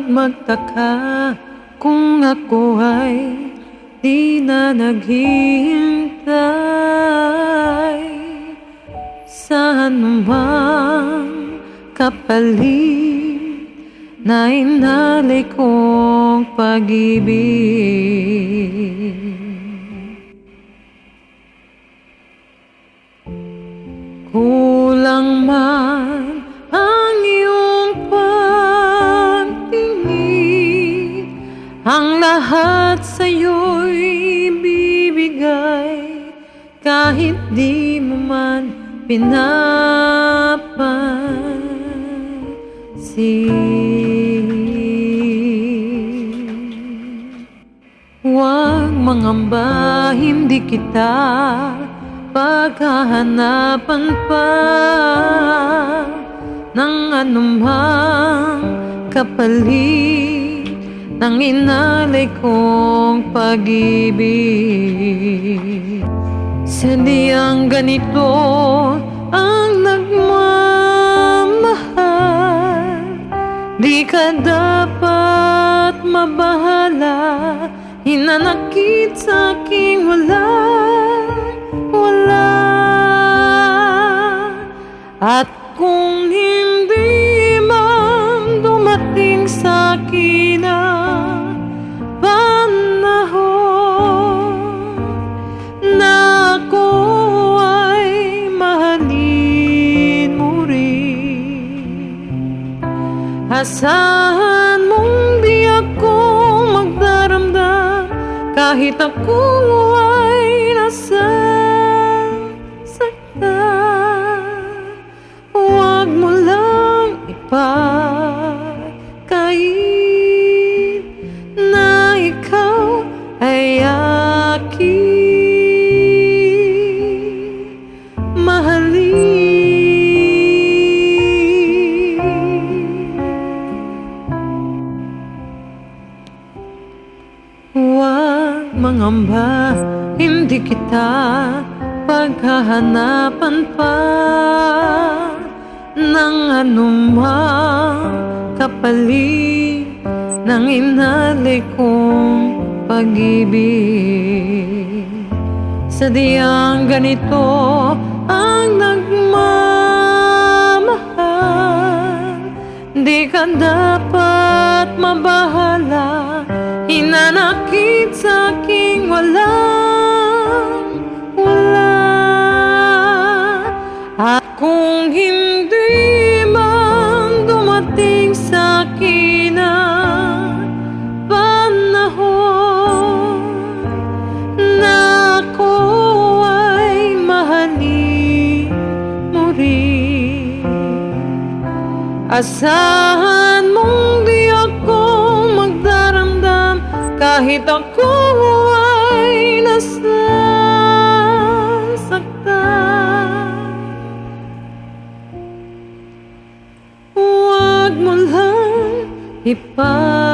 Huwag magtaka kung ako ay di na naghihintay sa anumang kapalit na inalay kong pag-ibig. Kulang man ang iyong pagtingin, ang lahat sa'yo'y bibigay, kahit di mo man pinapansin. Huwag mangamba, hindi kita paghahanapan pa ng anumang kapalit ng inalay kong pag-ibig. Sadyang ganito ang nagmamahal, di ka dapat mabahala, hinanakit sa'king wala. At kung hindi man dumating sa'kin ang panahon na ako ay mahalin mo rin, asahan mong di ako magdaramdam kahit ako ay nasasaktan. Huwag mo lang ipagkait na ikaw ay aking mahalin. Huwag mangamba, hindi kita paghahanapan pa ng anumang kapalit ng inalay kong pag-ibig. Sadyang ganito ang nagmamahal, di ka dapat mabahala, hinanakit sa'king wala. At kung hindi man dumating sa'kin ang panahon na ako ay mahalin mo rin, asahan mong di ako magdaramdam kahit ako ay nasasaktan. Huwag mo lang ipagkait